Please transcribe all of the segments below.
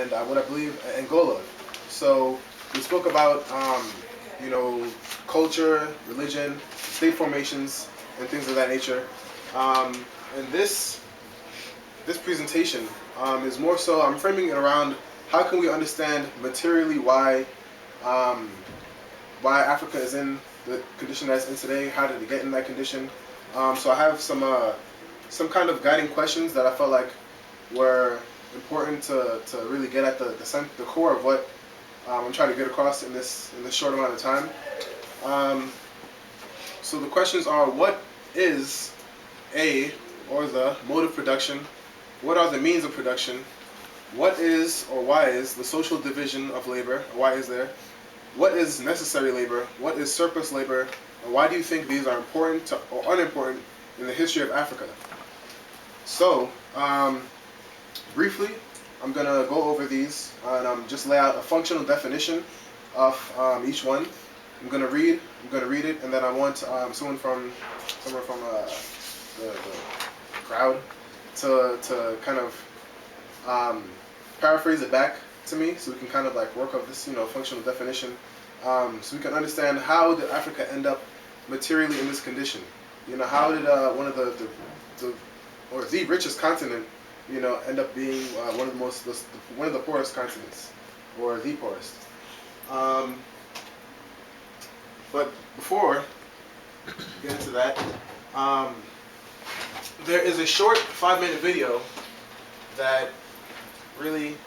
and what I believe Angola. So we spoke about culture, religion, state formations, and things of that nature. And this presentation is more so I'm framing it around how can we understand materially um, why Africa is in the condition that it's in today. How did it get in that condition? So I have some kind of guiding questions that I felt like were important to really get at the core of what I'm trying to get across in this short amount of time. So the questions are: what is the mode of production? What are the means of production? What is or why is the social division of labor? Why is there? What is necessary labor? What is surplus labor? And why do you think these are important or unimportant in the history of Africa? So, briefly, I'm going to go over these and just lay out a functional definition of each one. I'm going to read it, and then I want somewhere from the crowd to kind of paraphrase it back to me, so we can kind of like work up this functional definition, so we can understand how did Africa end up materially in this condition. How did one of the richest continent end up being one of the poorest continents, or the poorest. But before we get into that, there is a short 5-minute video that really.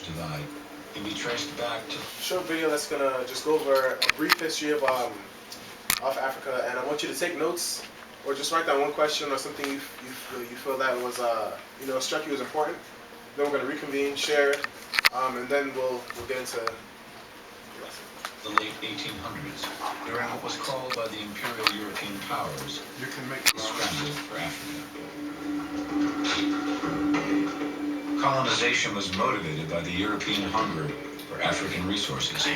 Divide can be traced back to short video that's gonna just go over a brief history of Africa, and I want you to take notes or just write down one question or something you feel that was struck you as important. Then we're gonna reconvene, share, and then we'll get into the late 1800s, during what was called by the imperial European powers the scramble for Africa. Colonization was motivated by the European hunger for African resources.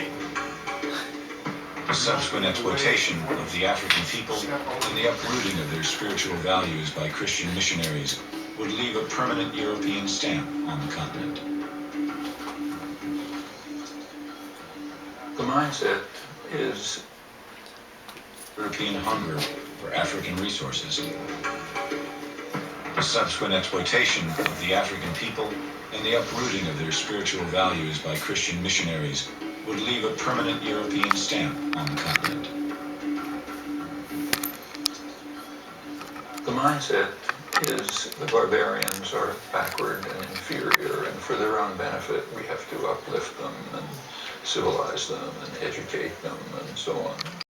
The subsequent exploitation of the African people and the uprooting of their spiritual values by Christian missionaries would leave a permanent European stamp on the continent. The mindset is European hunger for African resources. The subsequent exploitation of the African people and the uprooting of their spiritual values by Christian missionaries would leave a permanent European stamp on the continent. the mindset is the barbarians are backward and inferior, and for their own benefit we have to uplift them and civilize them and educate them and so on.